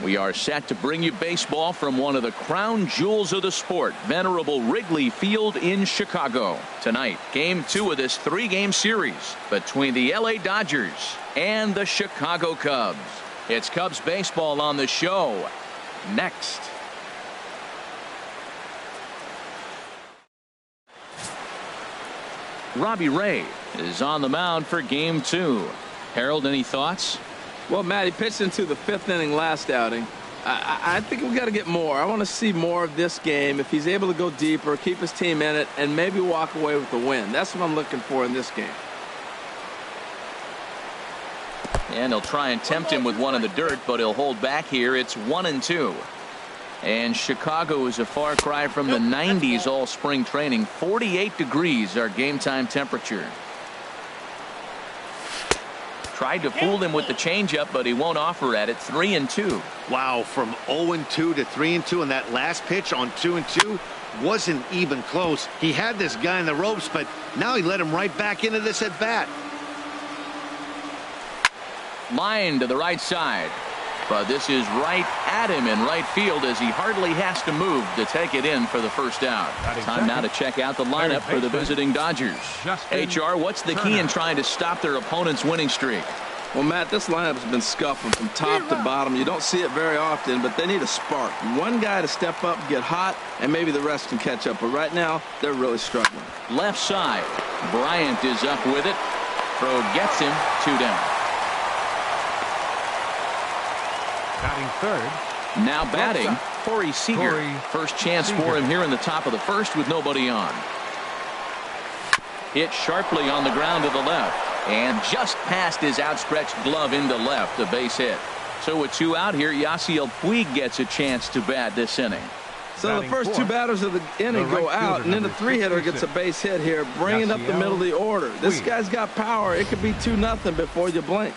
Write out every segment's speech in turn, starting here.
We are set to bring you baseball from one of the crown jewels of the sport, venerable Wrigley Field in Chicago. Tonight, Game 2 of this 3-game series between the LA Dodgers and the Chicago Cubs. It's Cubs baseball on the show next. Robbie Ray is on the mound for Game 2. Harold, any thoughts? Well, Matt, he pitched into the 5th inning last outing. I think we got to get more. I want to see more of this game. If he's able to go deeper, keep his team in it, and maybe walk away with the win. That's what I'm looking for in this game. And he'll try and tempt him with one in the dirt, but he'll hold back here. It's 1-2. And Chicago is a far cry from the 90s all spring training. 48 degrees our game time temperature. Tried to fool him with the changeup, but he won't offer at it. 3-2. Wow, from 0-2 to 3-2, and that last pitch on 2-2 wasn't even close. He had this guy in the ropes, but now he let him right back into this at bat. Line to the right side, but this is right at him in right field as he hardly has to move to take it in for the first out. Time now to check out the lineup for the visiting Dodgers. HR, what's the key in trying to stop their opponent's winning streak? Well, Matt, this lineup has been scuffling from top to bottom. You don't see it very often, but they need a spark. One guy to step up, get hot, and maybe the rest can catch up. But right now, they're really struggling. Left side, Bryant is up with it. Throw gets him, 2 down. Batting third. Now batting, Corey Seager. First chance for him here in the top of the first with nobody on. Hit sharply on the ground to the left. And just past his outstretched glove into left, a base hit. So with 2 out here, Yasiel Puig gets a chance to bat this inning. So the first 2 batters of the inning go out, and then the 3-hitter gets a base hit here, bringing up the middle of the order. This guy's got power. It could be 2-0 before you blink.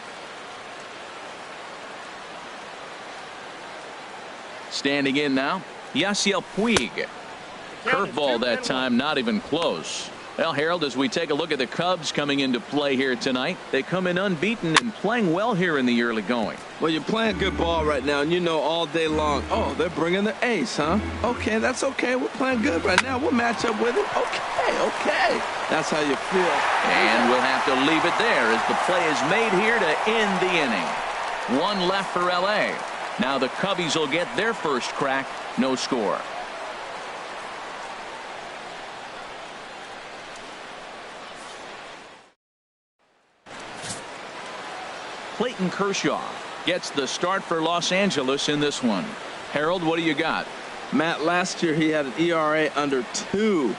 Standing in now, Yasiel Puig. Curveball that time, not even close. Well, Harold, as we take a look at the Cubs coming into play here tonight, they come in unbeaten and playing well here in the early going. Well, you're playing good ball right now, and you know all day long, oh, they're bringing the ace, huh? Okay, that's okay. We're playing good right now. We'll match up with it. Okay. That's how you feel. And we'll have to leave it there as the play is made here to end the inning. 1 left for L.A. Now the Cubbies will get their first crack. No score. Clayton Kershaw gets the start for Los Angeles in this one. Harold, what do you got? Matt, last year he had an ERA under 2.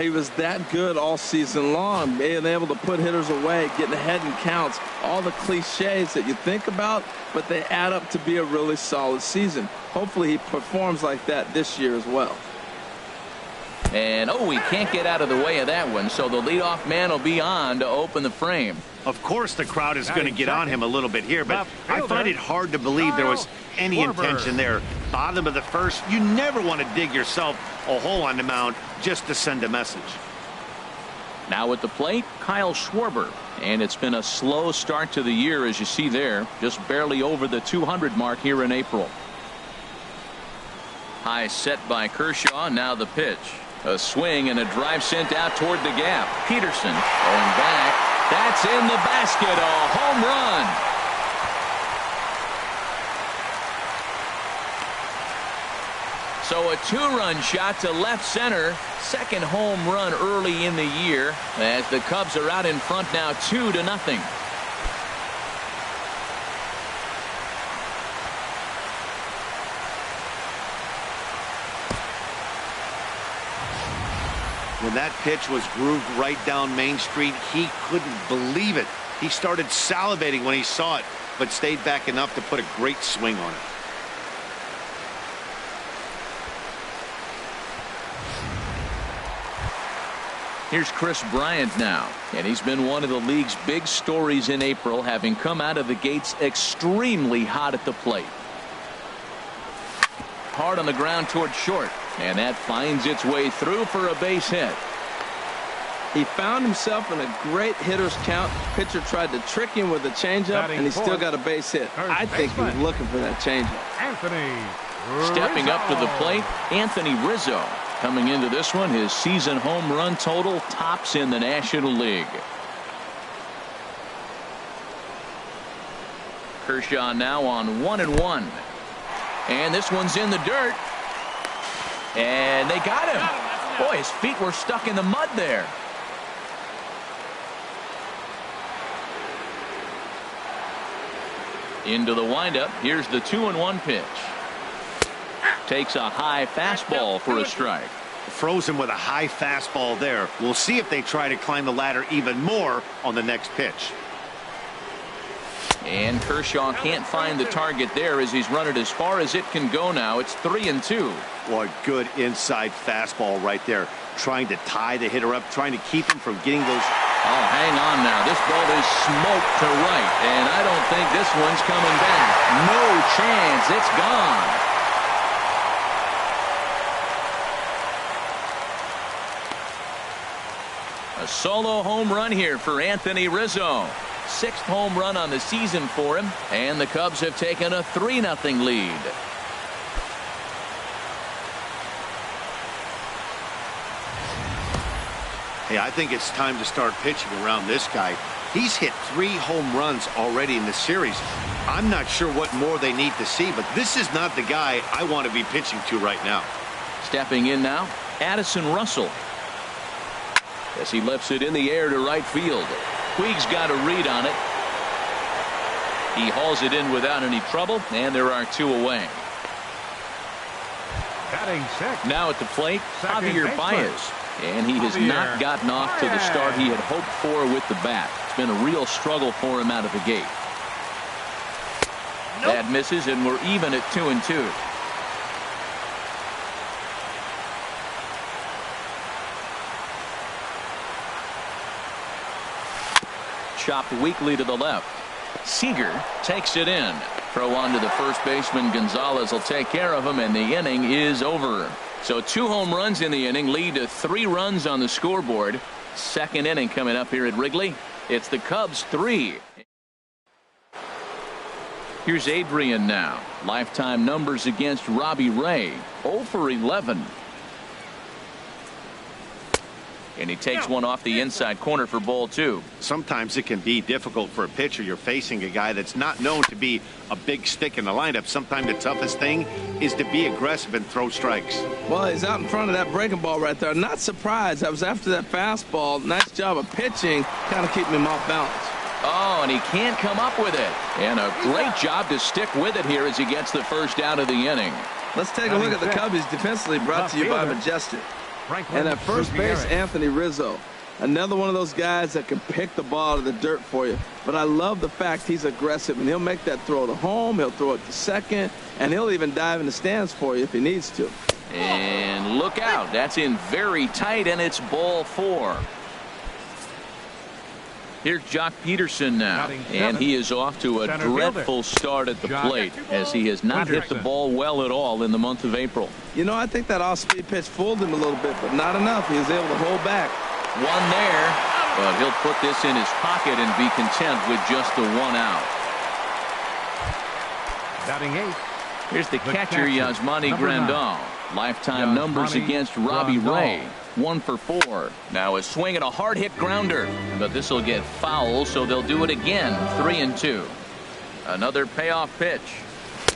He was that good all season long, being able to put hitters away, getting ahead in counts, all the cliches that you think about, but they add up to be a really solid season. Hopefully he performs like that this year as well. And he can't get out of the way of that one, so the leadoff man will be on to open the frame. Of course the crowd is going to get on him a little bit here, but I find it hard to believe there was any intention there. Bottom of the first, you never want to dig yourself a hole on the mound just to send a message. Now at the plate, Kyle Schwarber. And it's been a slow start to the year, as you see there, just barely over the 200 mark here in April. High set by Kershaw. Now the pitch. A swing and a drive sent out toward the gap. Peterson going back. That's in the basket. A home run. So a 2-run shot to left center. Second home run early in the year as the Cubs are out in front now 2-0. When that pitch was grooved right down Main Street, he couldn't believe it. He started salivating when he saw it, but stayed back enough to put a great swing on it. Here's Chris Bryant now, and he's been one of the league's big stories in April, having come out of the gates extremely hot at the plate. Hard on the ground toward short, and that finds its way through for a base hit. He found himself in a great hitter's count. Pitcher tried to trick him with a changeup, and he still got a base hit. I think he was looking for that changeup. Stepping up to the plate, Anthony Rizzo. Coming into this one, his season home run total tops in the National League. Kershaw now on 1-1. And this one's in the dirt. And they got him. Boy, his feet were stuck in the mud there. Into the windup. Here's the 2-1 pitch. Takes a high fastball for a strike. Frozen with a high fastball there. We'll see if they try to climb the ladder even more on the next pitch. And Kershaw can't find the target there as he's run it as far as it can go now. It's 3-2. Well, a good inside fastball right there. Trying to tie the hitter up, trying to keep him from getting those. Oh, hang on now. This ball is smoked to right, and I don't think this one's coming back. No chance. It's gone. A solo home run here for Anthony Rizzo. 6th home run on the season for him, and the Cubs have taken a 3-0 lead. Hey, I think it's time to start pitching around this guy. He's hit 3 home runs already in this series. I'm not sure what more they need to see, but this is not the guy I want to be pitching to right now. Stepping in now, Addison Russell. As he lifts it in the air to right field. Puig's got a read on it. He hauls it in without any trouble, and there are 2 away. Now at the plate, Javier Baez. And he has not gotten off to the start he had hoped for with the bat. It's been a real struggle for him out of the gate. That misses, and we're even at 2-2. Chopped weakly to the left. Seager takes it in. Throw on to the first baseman. Gonzalez will take care of him, and the inning is over. So 2 home runs in the inning lead to 3 runs on the scoreboard. 2nd inning coming up here at Wrigley. It's the Cubs 3. Here's Adrian now. Lifetime numbers against Robbie Ray. 0 for 11. And he takes one off the inside corner for ball 2. Sometimes it can be difficult for a pitcher. You're facing a guy that's not known to be a big stick in the lineup. Sometimes the toughest thing is to be aggressive and throw strikes. Well, he's out in front of that breaking ball right there. Not surprised. I was after that fastball. Nice job of pitching, kind of keeping him off balance. Oh, and he can't come up with it. And a great job to stick with it here as he gets the first out of the inning. Let's take a look at the Cubbies defensively, brought to you by Majestic. And at first base, Anthony Rizzo. Another one of those guys that can pick the ball out of the dirt for you. But I love the fact he's aggressive, and he'll make that throw to home. He'll throw it to second, and he'll even dive in the stands for you if he needs to. And look out. That's in very tight, and it's ball 4. Here's Jock Peterson now, and he is off to a dreadful start at the plate as he has not hit the ball well at all in the month of April. You know, I think that off-speed pitch fooled him a little bit, but not enough. He was able to hold back. One there, but he'll put this in his pocket and be content with just the 1 out. Batting 8. Here's the catcher, Yasmani Grandal. Lifetime numbers against Robbie Ray. 1 for 4. Now a swing and a hard hit grounder, but this will get foul, so they'll do it again. 3-2. Another payoff pitch.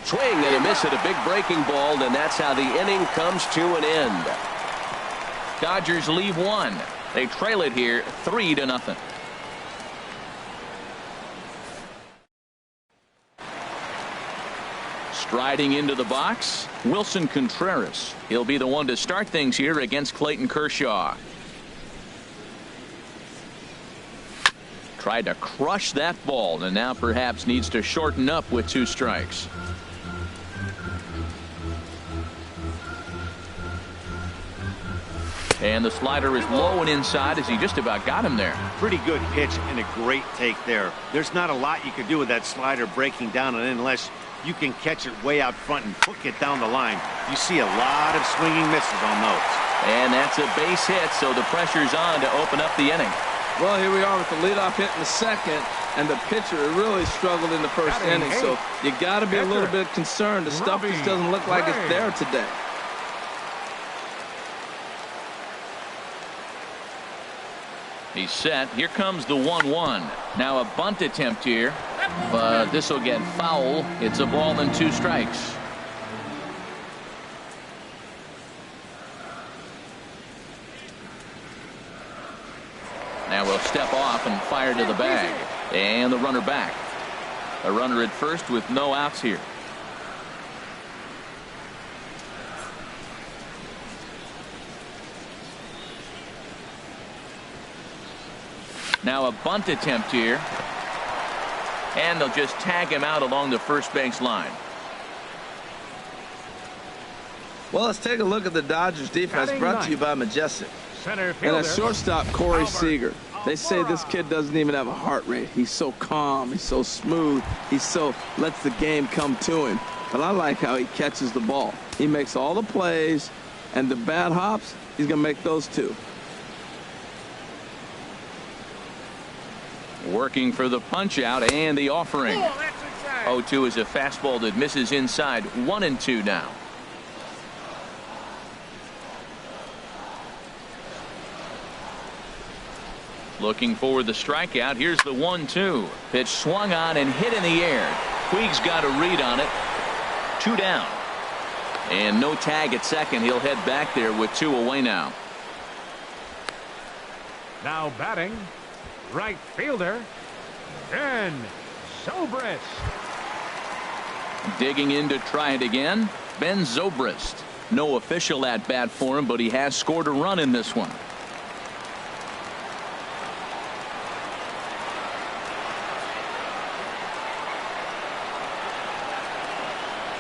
Swing and a miss at a big breaking ball, and that's how the inning comes to an end. Dodgers leave 1. They trail it here 3-0. Striding into the box, Wilson Contreras. He'll be the one to start things here against Clayton Kershaw. Tried to crush that ball, and now perhaps needs to shorten up with 2 strikes. And the slider is low and inside as he just about got him there. Pretty good pitch and a great take there. There's not a lot you can do with that slider breaking down, and unless you can catch it way out front and hook it down the line, you see a lot of swinging misses on those. And that's a base hit, so the pressure's on to open up the inning. Well, here we are with the leadoff hit in the second, and the pitcher really struggled in the first inning. So you got to be a little bit concerned. The stuff just doesn't look like it's there today. He's set. Here comes the 1-1. Now a bunt attempt here, but this will get foul. It's a ball and 2 strikes. Now we'll step off and fire to the bag. And the runner back. A runner at first with no outs here. Now a bunt attempt here. And they'll just tag him out along the first base line. Well, let's take a look at the Dodgers defense, brought to you by Majestic. And at shortstop, Corey Seager. They say this kid doesn't even have a heart rate. He's so calm. He's so smooth. He so lets the game come to him. But I like how he catches the ball. He makes all the plays, and the bad hops, he's going to make those too. Working for the punch out and the offering. 0-2 is a fastball that misses inside. 1-2 now. Looking for the strikeout. Here's the 1-2. Pitch swung on and hit in the air. Puig's got a read on it. 2 down. And no tag at second. He'll head back there with 2 away now. Now batting, right fielder, Ben Zobrist. Digging in to try it again, Ben Zobrist. No official at bat for him, but he has scored a run in this one.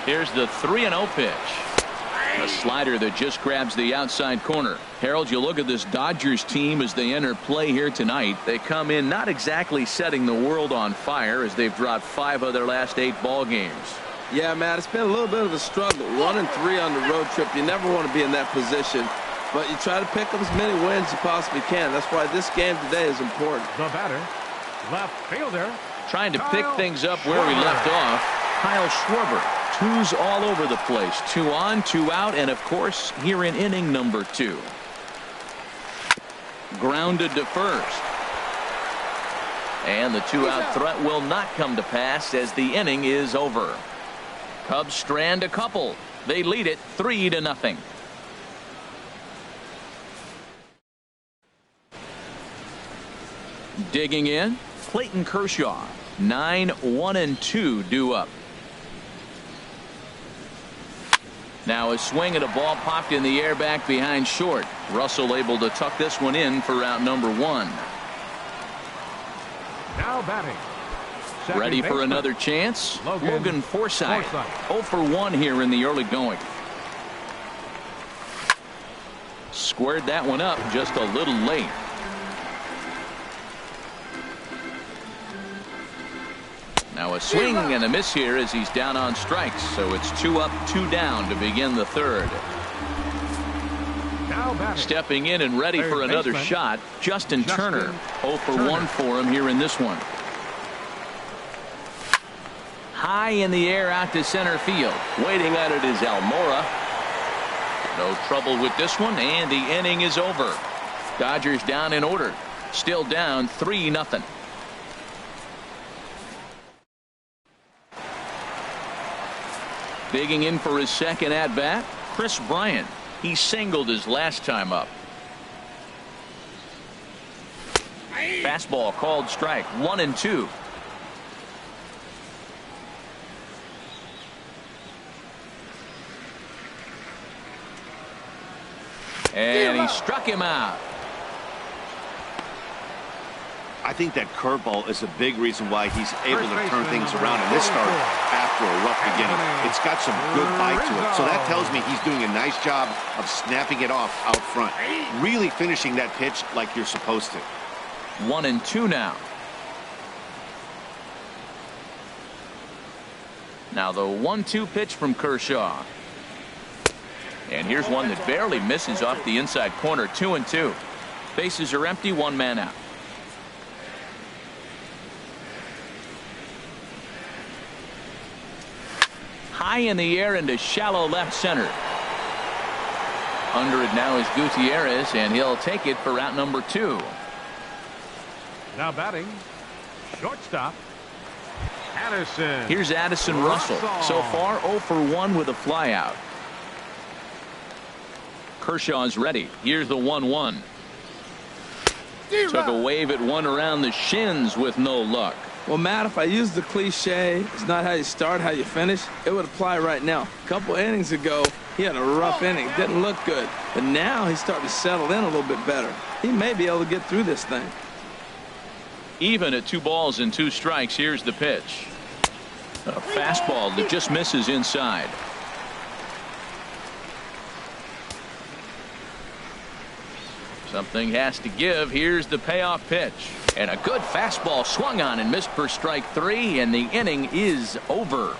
Here's the 3-0 pitch. A slider that just grabs the outside corner. Harold, you look at this Dodgers team as they enter play here tonight. They come in not exactly setting the world on fire as they've dropped 5 of their last 8 ball games. Yeah, Matt, it's been a little bit of a struggle. 1-3 on the road trip. You never want to be in that position, but you try to pick up as many wins as you possibly can. That's why this game today is important. The batter, left fielder. Trying to pick things up where we left off. Kyle Schwarber. 2s all over the place. 2 on, 2 out, and of course here in inning number 2. Grounded to first. And the 2-out threat will not come to pass as the inning is over. Cubs strand a couple. They lead it 3-0. Digging in, Clayton Kershaw. 9-1-2 due up. Now a swing at a ball popped in the air back behind short. Russell able to tuck this one in for out number 1. Now batting. Ready for another chance? Logan Forsythe. 0 for 1 here in the early going. Squared that one up just a little late. Now a swing and a miss here as he's down on strikes. So it's 2 up, 2 down to begin the third. Stepping in and ready for another shot, Justin Turner. 0 for 1 for him here in this one. High in the air out to center field. Waiting at it is Almora. No trouble with this one, and the inning is over. Dodgers down in order. Still down 3-0. Digging in for his second at bat, Chris Bryant. He singled his last time up. Fastball called strike. 1-2. And he struck him out. I think that curveball is a big reason why he's able to turn things around in this start after a rough beginning. It's got some good bite to it. So that tells me he's doing a nice job of snapping it off out front. Really finishing that pitch like you're supposed to. 1-2 now. Now the 1-2 pitch from Kershaw. And here's one that barely misses off the inside corner. 2-2. Bases are empty. One man out. High in the air into shallow left center. Under it now is Gutierrez, and he'll take it for out number 2. Now batting, shortstop, Addison. Here's Addison Russell. So far 0 for 1 with a flyout. Kershaw's ready. Here's the 1-1. Took a wave at one around the shins with no luck. Well, Matt, if I use the cliche, it's not how you start, how you finish, it would apply right now. A couple innings ago, he had a rough inning. Didn't look good. But now he's starting to settle in a little bit better. He may be able to get through this thing. Even at 2 balls and 2 strikes, here's the pitch. A fastball that just misses inside. Something has to give. Here's the payoff pitch. And a good fastball swung on and missed for strike 3, and the inning is over.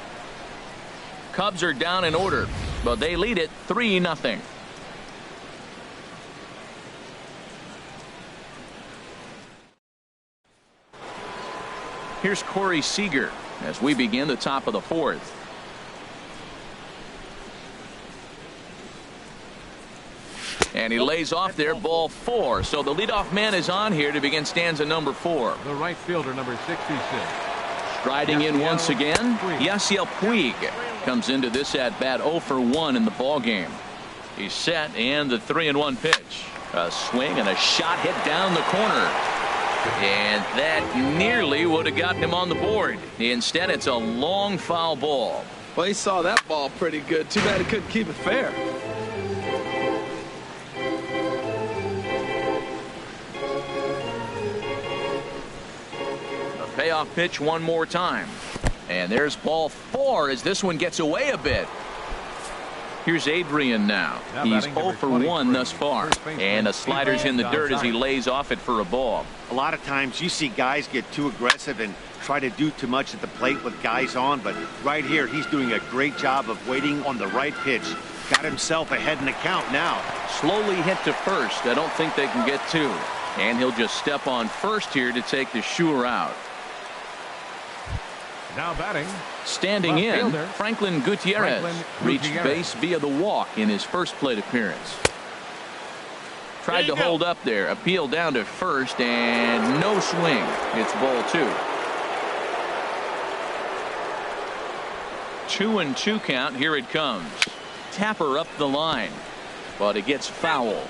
Cubs are down in order, but they lead it 3-0. Here's Corey Seager as we begin the top of the 4th. And he lays off there, ball 4. So the leadoff man is on here to begin stanza number 4. The right fielder, number 66. Striding in once again, Yasiel Puig comes into this at bat 0 for 1 in the ball game. He's set, and the 3-1 pitch. A swing and a shot hit down the corner. And that nearly would have gotten him on the board. Instead, it's a long foul ball. Well, he saw that ball pretty good. Too bad he couldn't keep it fair. Payoff pitch one more time. And there's ball 4 as this one gets away a bit. Here's Adrian now. He's 0 for 1 thus far. And the slider's in the dirt as he lays off it for a ball. A lot of times you see guys get too aggressive and try to do too much at the plate with guys on. But right here, he's doing a great job of waiting on the right pitch. Got himself ahead in the count now. Slowly hit to first. I don't think they can get 2. And he'll just step on first here to take the Shure out. Now batting. Standing in, Franklin Gutierrez reached base via the walk in his first plate appearance. Tried to hold up there. Appeal down to first, and no swing. It's ball 2. 2-2 count. Here it comes. Tapper up the line, but it gets foul.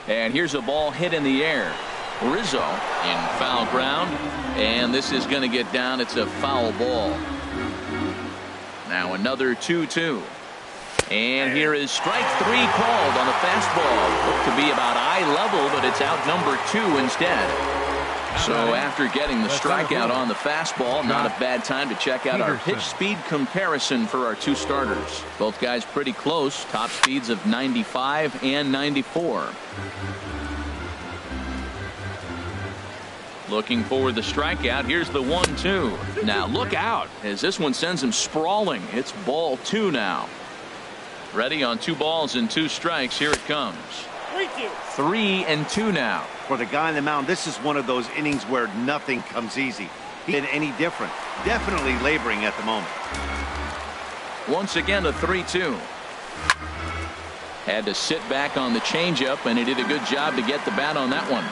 And here's a ball hit in the air. Rizzo in foul ground, and this is going to get down. It's a foul ball. Now another 2-2. And here is strike 3 called on the fastball. Looked to be about eye level, but it's out number 2 instead. So after getting the strikeout on the fastball, not a bad time to check out our pitch speed comparison for our 2 starters. Both guys pretty close. Top speeds of 95 and 94. Looking for the strikeout. Here's the 1-2. Now look out as this one sends him sprawling. It's ball 2 now. Ready on 2 balls and 2 strikes. Here it comes. 3-2 now. For the guy on the mound, this is one of those innings where nothing comes easy. He isn't any different. Definitely laboring at the moment. Once again, a 3-2. Had to sit back on the changeup, and he did a good job to get the bat on that one.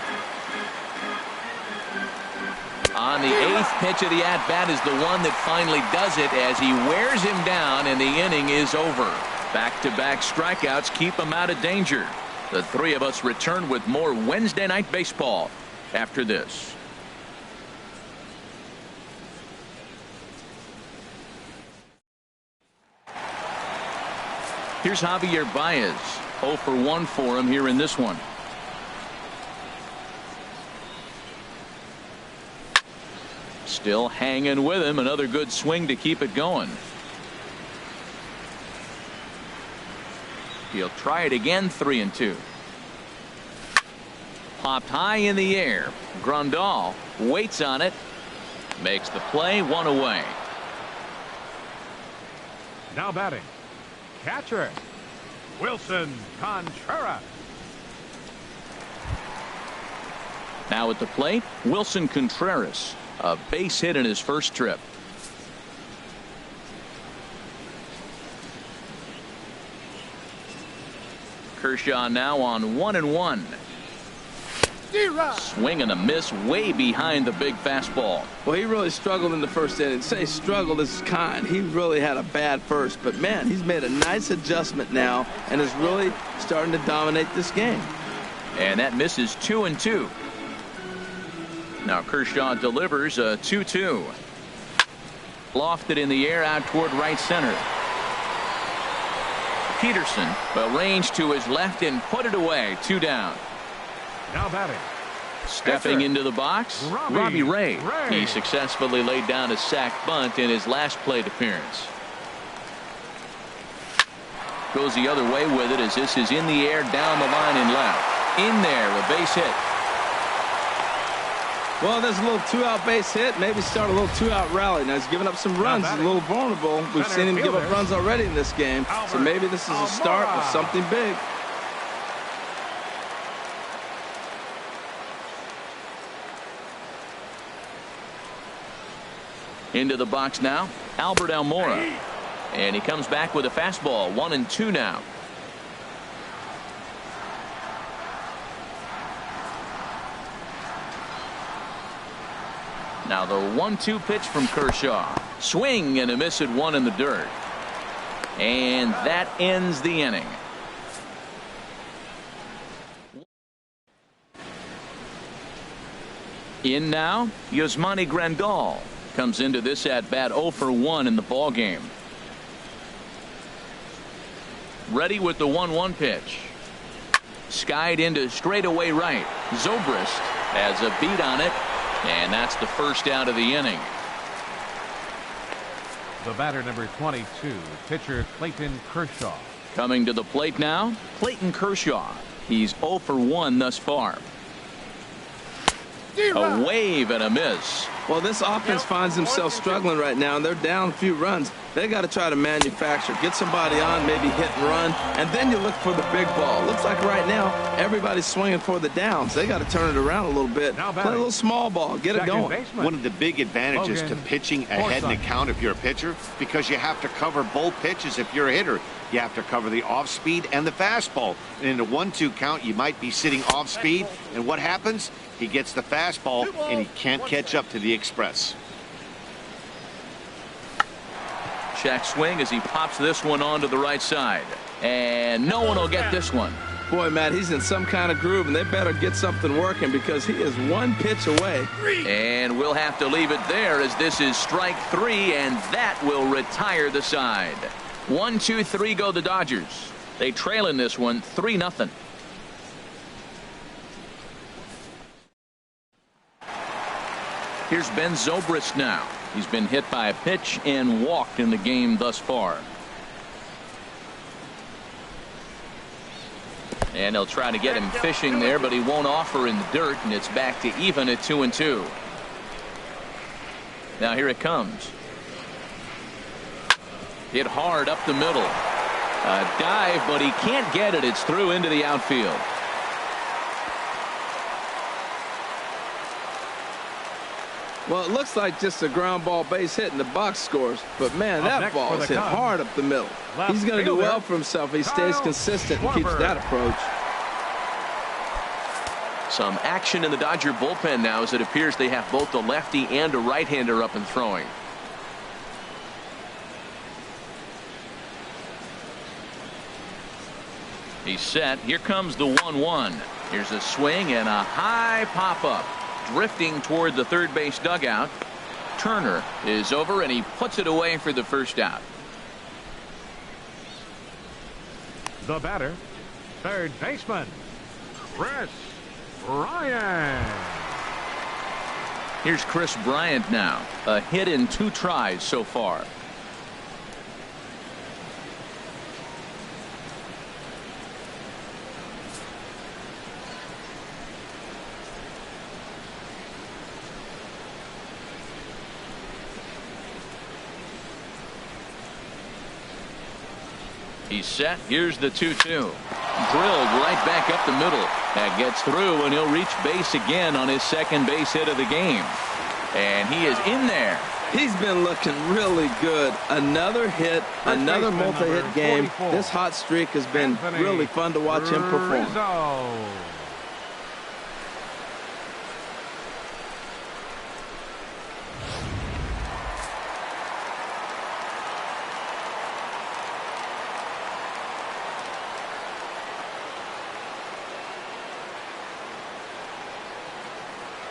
On the 8th pitch of the at-bat is the one that finally does it as he wears him down, and the inning is over. Back-to-back strikeouts keep him out of danger. The 3 of us return with more Wednesday Night Baseball after this. Here's Javier Baez. 0 for 1 for him here in this one. Still hanging with him. Another good swing to keep it going. He'll try it again. 3-2. Popped high in the air. Grandal waits on it. Makes the play, one away. Now batting, catcher, Wilson Contreras. Now at the plate, Wilson Contreras. A base hit in his first trip. Kershaw now on 1-1. Swing and a miss way behind the big fastball. Well, he really struggled in the first inning. Say struggled is kind. He really had a bad first. But, man, he's made a nice adjustment now and is really starting to dominate this game. And that misses 2-2. Now Kershaw delivers a 2-2. Lofted in the air out toward right center. Peterson arranged to his left and put it away. 2 down. Now batting, stepping into the box, Robbie Ray. He successfully laid down a sac bunt in his last plate appearance. Goes the other way with it as this is in the air down the line and left. In there, a base hit. Well, there's a little 2-out base hit. Maybe start a little 2-out rally. Now he's giving up some runs. He's a little vulnerable. We've seen him give up runs already in this game. So maybe this is a start of something big. Into the box now, Albert Almora. And he comes back with a fastball. 1-2 now. Now the 1-2 pitch from Kershaw. Swing and a miss at 1 in the dirt. And that ends the inning. In now, Yasmani Grandal comes into this at bat 0 for 1 in the ball game. Ready with the 1-1 pitch. Skied into straightaway right. Zobrist has a beat on it, and that's the first out of the inning. The batter, number 22, pitcher Clayton Kershaw. Coming to the plate now, Clayton Kershaw. He's 0 for 1 thus far. A wave and a miss. Well, this offense finds themselves struggling right now, and they're down a few runs. They got to try to manufacture, get somebody on, maybe hit and run, and then you look for the big ball. Looks like right now everybody's swinging for the downs. They got to turn it around a little bit. Play a little small ball, get it going. One of the big advantages to pitching ahead in the count if you're a pitcher, because you have to cover both pitches if you're a hitter. You have to cover the off speed and the fastball. And in a 1-2 count, you might be sitting off speed, and what happens? He gets the fastball, and he can't catch up to the express. Check swing as he pops this one onto the right side. And no one will get this one. Boy, Matt, he's in some kind of groove, and they better get something working because he is 1 pitch away. And we'll have to leave it there as this is strike 3, and that will retire the side. 1, 2, 3 go the Dodgers. They trail in this one 3-0. Here's Ben Zobrist now. He's been hit by a pitch and walked in the game thus far. And they'll try to get him fishing there, but he won't offer in the dirt, and it's back to even at 2-2. Now here it comes. Hit hard up the middle. A dive, but he can't get it. It's through into the outfield. Well, it looks like just a ground ball base hit in the box scores. But, man, that ball is hit hard up the middle. He's going to do well for himself. He stays consistent and keeps that approach. Some action in the Dodger bullpen now as it appears they have both a lefty and a right-hander up and throwing. He's set. Here comes the 1-1. Here's a swing and a high pop-up. Drifting toward the third base dugout. Turner is over and he puts it away for the first out. The batter, third baseman, Kris Bryant. Here's Kris Bryant now. A hit in 2 tries so far. He's set. Here's the 2-2. Drilled right back up the middle. That gets through, and he'll reach base again on his second base hit of the game. And he is in there. He's been looking really good. Another hit, another multi-hit game. This hot streak has been really fun to watch him perform.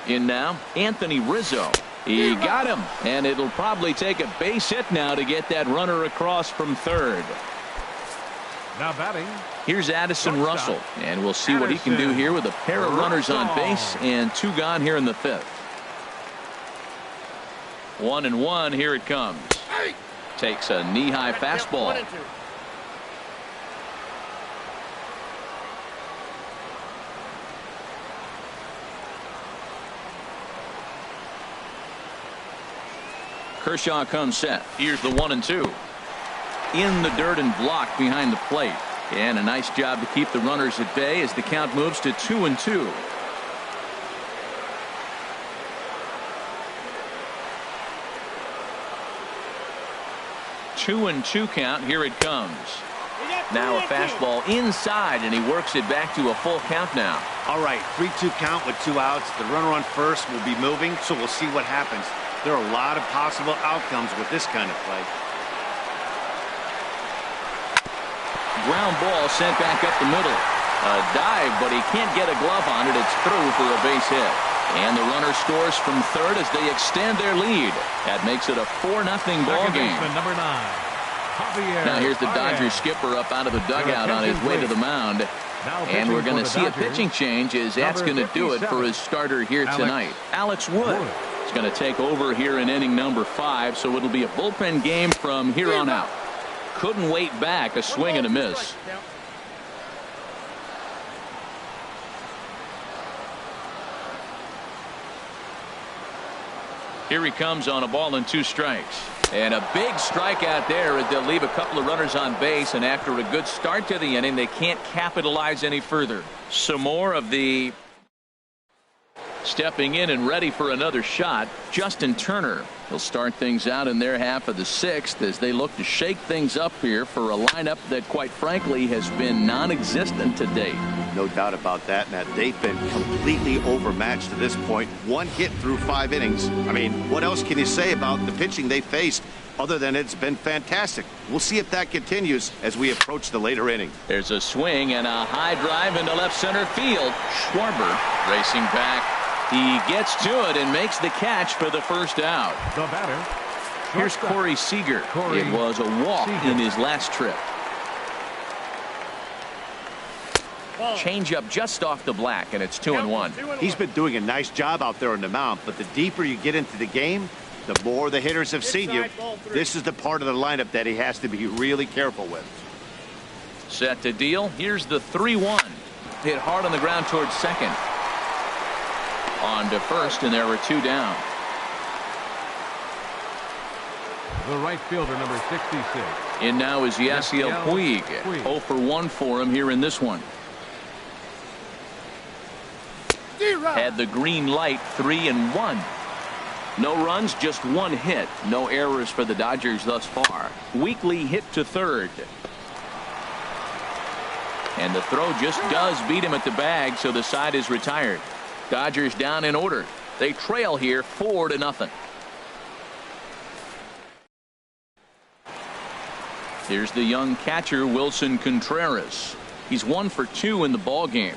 In now, Anthony Rizzo. He got him, and it'll probably take a base hit now to get that runner across from third. Now batting. Here's Addison Russell, and we'll see what he can do here with a pair of runners on base and 2 gone here in the 5th. 1-1, here it comes. Takes a knee-high fastball. Kershaw comes set. Here's the 1-2. In the dirt and blocked behind the plate. And a nice job to keep the runners at bay as the count moves to 2-2. Two and two count. Here it comes. Now a fastball inside, and he works it back to a full count now. All right, 3-2 count with 2 outs. The runner on first will be moving, so we'll see what happens. There are a lot of possible outcomes with this kind of play. Ground ball sent back up the middle. A dive, but he can't get a glove on it. It's through for a base hit. And the runner scores from third as they extend their lead. That makes it a 4-0 ball game. Number 9. Now here's the Dodgers skipper up out of the dugout on his way to the mound. And we're going to see a pitching change as that's going to do it for his starter here tonight. Alex Wood is going to take over here in inning number 5, so it'll be a bullpen game from here on out. Couldn't wait back, a swing and a miss. Here he comes on a ball and 2 strikes. And a big strikeout there as they'll leave a couple of runners on base, and after a good start to the inning, they can't capitalize any further. Some more of the stepping in and ready for another shot, Justin Turner. He'll start things out in their half of the 6th as they look to shake things up here for a lineup that, quite frankly, has been non-existent to date. No doubt about that, Matt. They've been completely overmatched to this point. 1 hit through 5 innings. I mean, what else can you say about the pitching they faced other than it's been fantastic? We'll see if that continues as we approach the later inning. There's a swing and a high drive into left center field. Schwarber racing back. He gets to it and makes the catch for the first out. The batter. Here's Corey Seager. It was a walk in his last trip. Change up just off the black, and it's 2-1. He's been doing a nice job out there on the mound, but the deeper you get into the game, the more the hitters have seen you. This is the part of the lineup that he has to be really careful with. Set to deal. Here's the 3-1. Hit hard on the ground towards second. On to first, and there were 2 down. The right fielder, number 66. In now is Yasiel Puig. 0 for 1 for him here in this one. Had the green light, 3-1. No runs, just 1 hit. No errors for the Dodgers thus far. Weekly hit to third. And the throw just does beat him at the bag, so the side is retired. Dodgers down in order. They trail here 4-0. Here's the young catcher, Wilson Contreras. He's 1 for 2 in the ball game.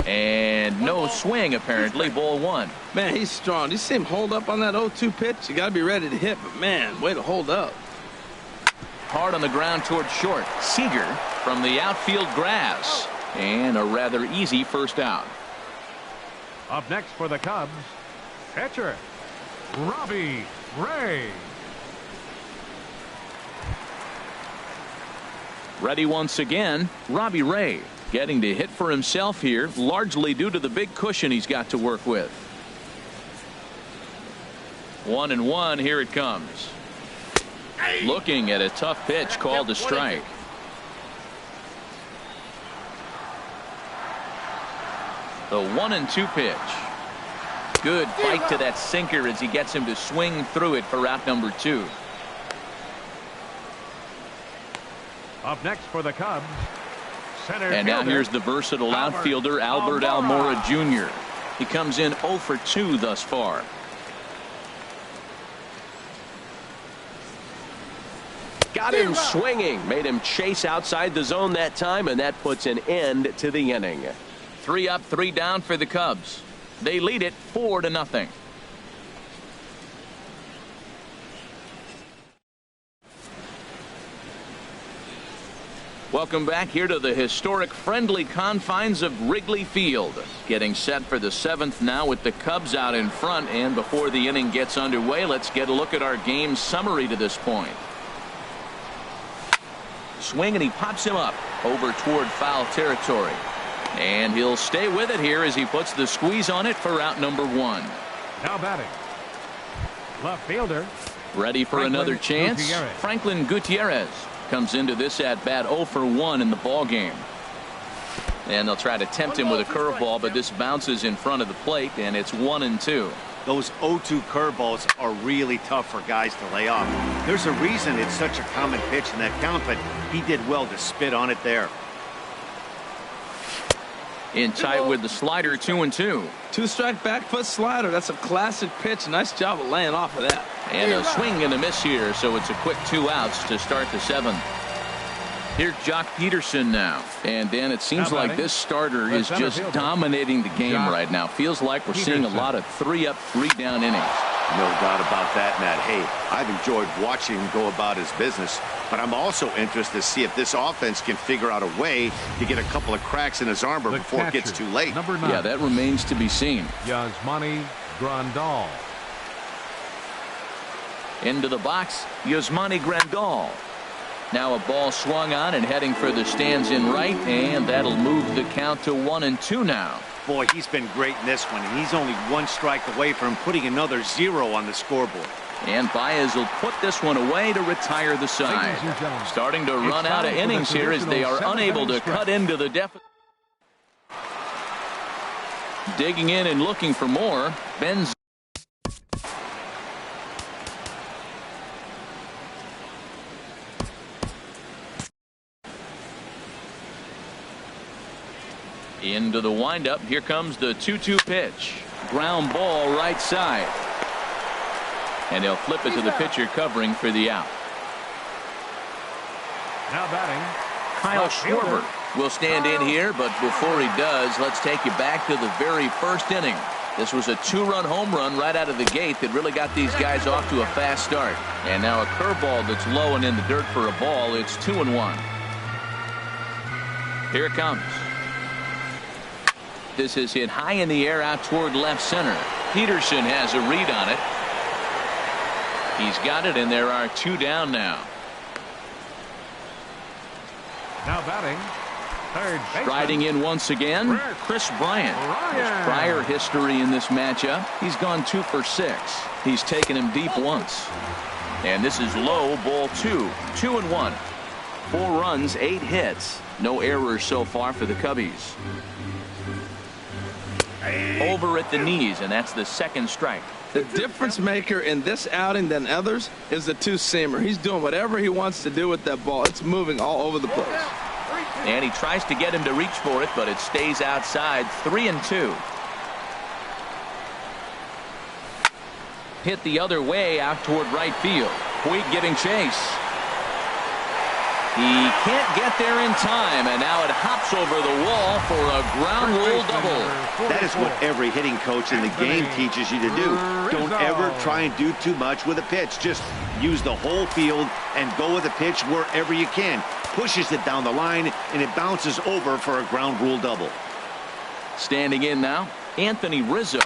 And no swing, apparently. Ball 1. Man, he's strong. You see him hold up on that 0-2 pitch? You got to be ready to hit, but man, way to hold up. Hard on the ground toward short. Seager from the outfield grass. And a rather easy first out. Up next for the Cubs, pitcher Robbie Ray. Ready once again, Robbie Ray. Getting to hit for himself here, largely due to the big cushion he's got to work with. 1-1, here it comes. Looking at a tough pitch called a strike. The 1-2 pitch. Good fight to that sinker as he gets him to swing through it for out number 2. Up next for the Cubs, center And now fielder, here's the versatile outfielder Albert Almora Jr. He comes in 0 for 2 thus far. Got him swinging, made him chase outside the zone that time, and that puts an end to the inning. 3 up, 3 down for the Cubs. They lead it 4-0. Welcome back here to the historic friendly confines of Wrigley Field. Getting set for the 7th now with the Cubs out in front. And before the inning gets underway, let's get a look at our game summary to this point. Swing, and he pops him up over toward foul territory. And he'll stay with it here as he puts the squeeze on it for out number 1. Now batting, left fielder. Ready for Franklin another chance. Gutierrez. Franklin Gutierrez comes into this at bat 0 for 1 in the ball game. And they'll try to tempt him with a curveball, but this bounces in front of the plate, and it's 1-2. Those 0-2 curveballs are really tough for guys to lay off. There's a reason it's such a common pitch in that count, but he did well to spit on it there. In tight with the slider, 2-2. 2-strike back foot slider. That's a classic pitch. Nice job of laying off of that. And a swing and a miss here, so it's a quick 2 outs to start the 7th. Here's Jock Peterson now. And Dan, it seems like this starter is just dominating the game right now. Feels like we're seeing a lot of 3 up, 3 down innings. No doubt about that, Matt. Hey, I've enjoyed watching him go about his business, but I'm also interested to see if this offense can figure out a way to get a couple of cracks in his armor before it gets too late. Number 9. Yeah, that remains to be seen. Yasmani Grandal. Into the box, Yasmani Grandal. Now a ball swung on and heading for the stands in right, and that'll move the count to 1-2 now. Boy, he's been great in this one, and he's only 1 strike away from putting another 0 on the scoreboard. And Baez will put this one away to retire the side. Starting to run out of innings here as they are unable to cut into the deficit. Digging in and looking for more, Ben. Into the windup. Here comes the 2-2 pitch. Ground ball right side. And he'll flip it to the pitcher covering for the out. Now batting, Kyle Schwarber will stand in here, but before he does, let's take you back to the very first inning. This was a 2-run home run right out of the gate that really got these guys off to a fast start. And now a curveball that's low and in the dirt for a ball. It's 2-1. Here it comes. This is hit high in the air out toward left center. Peterson has a read on it. He's got it, and there are 2 down now. now batting, third baseman. Striding in once again, Chris Bryant. His prior history in this matchup, he's gone 2 for 6. He's taken him deep once. And this is low, ball 2. 2-1. 4 runs, 8 hits. No errors so far for the Cubbies. Over at the knees, and that's the 2nd strike. The difference maker in this outing than others is the 2-seamer. He's doing whatever he wants to do with that ball. It's moving all over the place. And he tries to get him to reach for it, but it stays outside. 3-2. Hit the other way out toward right field. Puig giving chase. He can't get there in time, and now it hops over the wall for a ground rule double. That is what every hitting coach in the game teaches you to do. Don't ever try and do too much with a pitch. Just use the whole field and go with a pitch wherever you can. Pushes it down the line, and it bounces over for a ground rule double. Standing in now, Anthony Rizzo.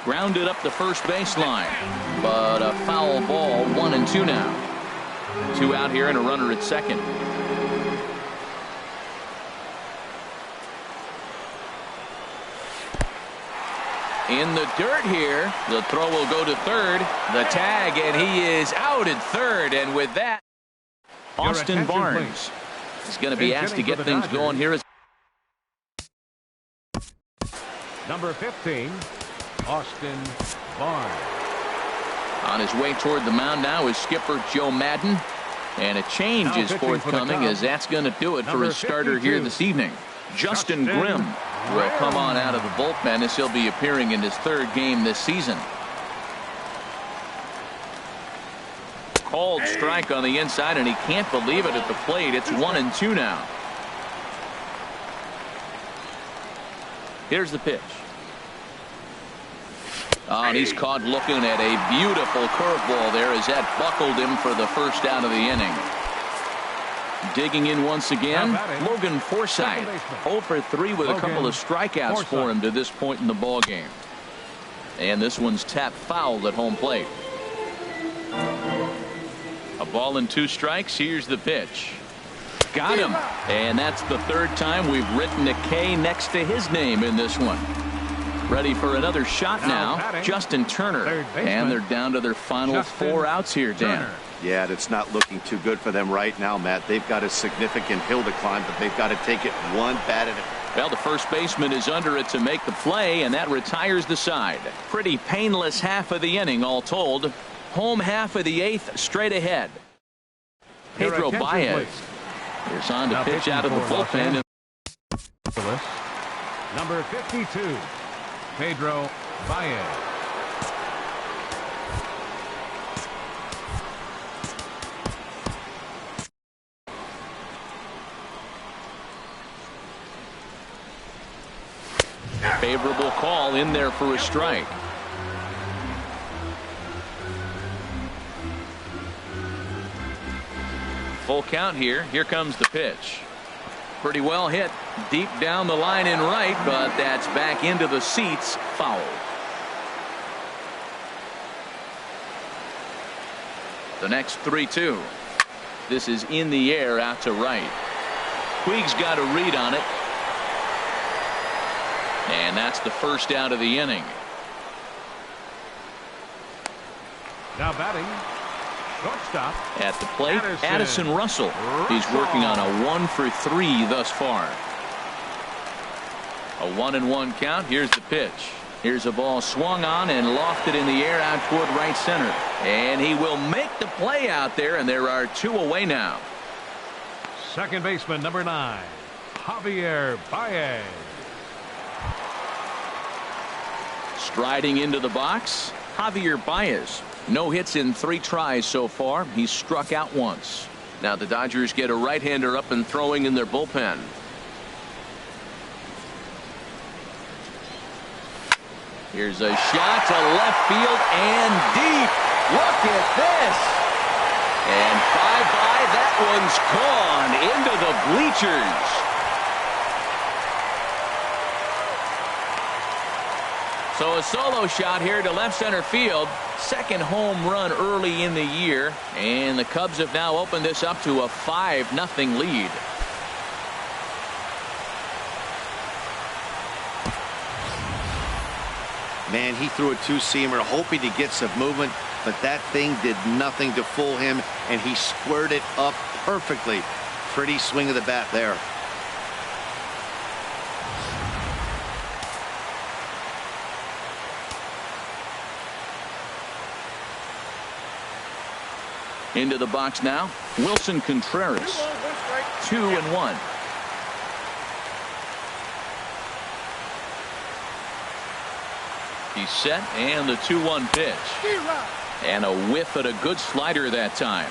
Grounded up the first baseline, but a foul ball. 1-2 now. 2 out here and a runner at second. in the dirt here. The throw will go to third. The tag, and he is out at third. And with that, Austin Barnes is going to be asked to get things going here. Number 15, Austin Barnes. On his way toward the mound now is skipper Joe Madden. And a change is forthcoming, as that's going to do it for his starter here this evening. Justin Grimm will come on out of the bullpen, as he'll be appearing in his third game this season. Called strike on the inside, and he can't believe it at the plate. It's 1-2 now. Here's the pitch. Oh, and he's caught looking at a beautiful curveball there, as that buckled him for the first out of the inning. Digging in once again, Logan Forsythe, 0 for 3 with a couple of strikeouts for him to this point in the ball game. And this one's tapped foul at home plate. A ball and 2 strikes. Here's the pitch. Got him. And that's the third time we've written a K next to his name in this one. Ready for another shot now, Justin Turner. And they're down to their final 4 outs here, Dan. Yeah, it's not looking too good for them right now, Matt. They've got a significant hill to climb, but they've got to take it one bat at a time. Well, the first baseman is under it to make the play, and that retires the side. Pretty painless half of the inning, all told. Home half of the 8th, straight ahead. Pedro Baez is on to pitch out of the bullpen. Number 52, Pedro Baez. Favorable call in there for a strike. Full count here. Here comes the pitch. Pretty well hit deep down the line in right, but that's back into the seats. Foul. The next 3-2. This is in the air out to right. Puig's got a read on it. And that's the first out of the inning. Now batting, shortstop. At the plate, Addison Russell. He's working on a 1 for 3 thus far. A 1-1 count. Here's the pitch. Here's a ball swung on and lofted in the air out toward right center. And he will make the play out there, and there are 2 away now. Second baseman, number 9, Javier Baez. Striding into the box, Javier Baez. No hits in 3 tries so far. He's struck out once. Now the Dodgers get a right-hander up and throwing in their bullpen. Here's a shot to left field and deep. Look at this. And bye-bye. That one's gone into the bleachers. So a solo shot here to left center field. Second home run early in the year. And the Cubs have now opened this up to a 5-0 lead. Man, he threw a 2-seamer hoping to get some movement, but that thing did nothing to fool him, and he squared it up perfectly. Pretty swing of the bat there. Into the box now, Wilson Contreras. 2-1. He's set, and the 2-1 pitch. And a whiff at a good slider that time.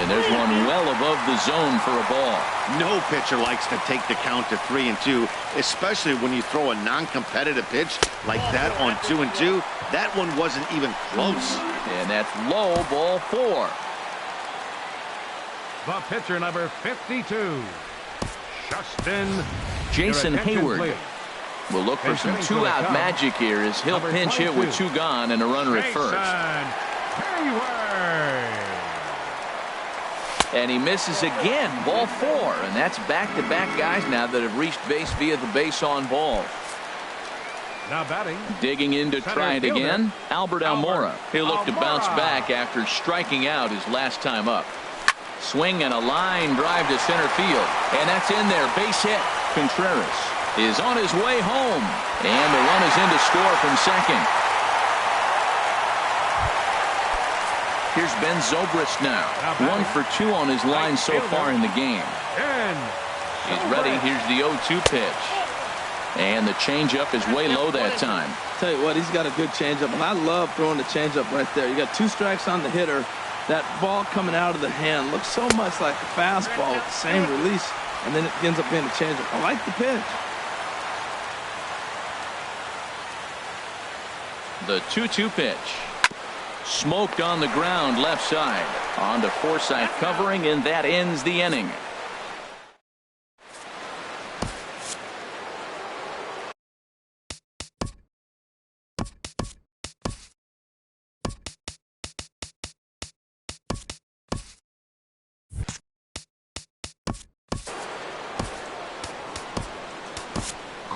And there's one well above the zone for a ball. No pitcher likes to take the count to 3-2, especially when you throw a non-competitive pitch like that on 2-2. That one wasn't even close. And that's low, ball 4. The pitcher, number 52, Justin Jason Hayward will look for some 2-out magic here as he'll pinch hit with 2 gone and a runner at first. And he misses again. Ball 4. And that's back-to-back guys now that have reached base via the base on ball. Now batting. Digging in to try it again. Albert Almora. He'll look to bounce back after striking out his last time up. Swing and a line drive to center field. And that's in there. Base hit. Contreras is on his way home. And the run is in to score from second. Here's Ben Zobrist now. 1 for 2 on his line so far in the game. He's ready. Here's the 0-2 pitch. And the changeup is way low that time. Tell you what, he's got a good changeup, and I love throwing the changeup right there. You got 2 strikes on the hitter. That ball coming out of the hand looks so much like a fastball with the same release, and then it ends up being a changeup. I like the pitch. The 2-2 pitch. Smoked on the ground left side. On to Forsythe covering, and that ends the inning.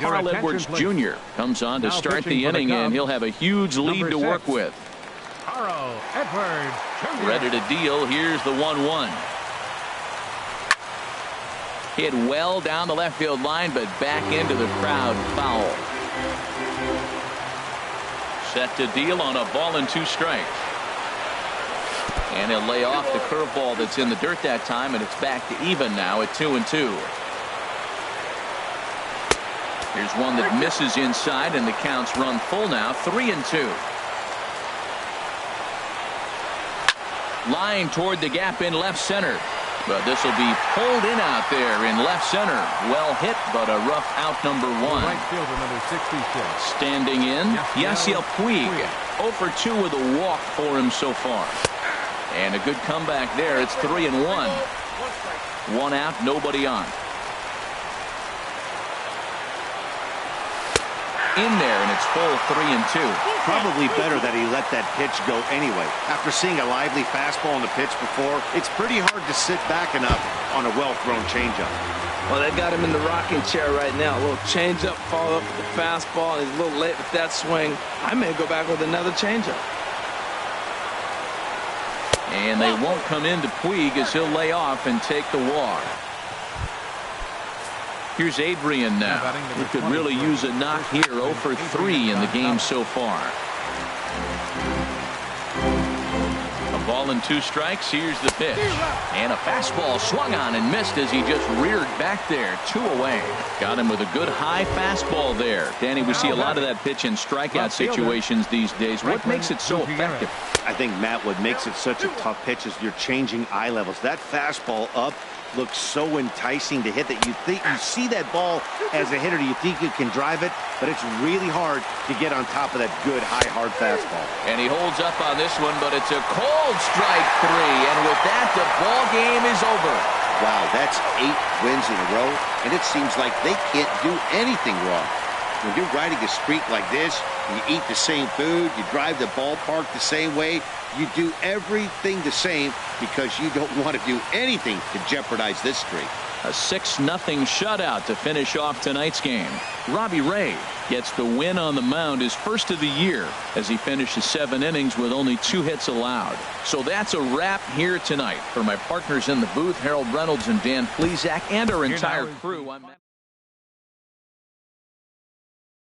Carl Edwards Jr. comes on to start the inning, and he'll have a huge lead to work with. Carl Edwards Jr. Ready to deal. Here's the 1-1. Hit well down the left field line, but back into the crowd. Foul. Set to deal on a ball and 2 strikes. And he'll lay off the curveball that's in the dirt that time, and it's back to even now at 2-2. Here's one that misses inside, and the counts run full now. 3-2. Line toward the gap in left center. But this will be pulled in out there in left center. Well hit, but a rough out number 1. Right fielder number 66. Standing in, Yasiel Puig. 0 for 2 with a walk for him so far. And a good comeback there. It's 3-1. 1 out, nobody on. In there, and it's full 3-2. Probably better that he let that pitch go anyway. After seeing a lively fastball on the pitch before, it's pretty hard to sit back enough on a well-thrown changeup. Well, they got him in the rocking chair right now. A little changeup, follow up with the fastball. He's a little late with that swing. I may go back with another changeup. And they won't come into Puig as he'll lay off and take the walk. Here's Adrian now. He could really use a knock here. 0 for 3 in the game so far. A ball and 2 strikes. Here's the pitch. And a fastball swung on and missed as he just reared back there. 2 away. Got him with a good high fastball there. Danny, we see a lot of that pitch in strikeout situations these days. What makes it so effective? I think, Matt, what makes it such a tough pitch is you're changing eye levels. That fastball up looks so enticing to hit that you see that ball as a hitter, you think you can drive it, but it's really hard to get on top of that good high hard fastball. And he holds up on this one, but it's a cold strike 3, and with that the ball game is over. Wow, that's 8 wins in a row, and it seems like they can't do anything wrong. When you're riding a streak like this, you eat the same food, you drive the ballpark the same way, you do everything the same because you don't want to do anything to jeopardize this streak. A 6-0 shutout to finish off tonight's game. Robbie Ray gets the win on the mound, his first of the year, as he finishes 7 innings with only 2 hits allowed. So that's a wrap here tonight. For my partners in the booth, Harold Reynolds and Dan Plesac, and our entire crew, I'm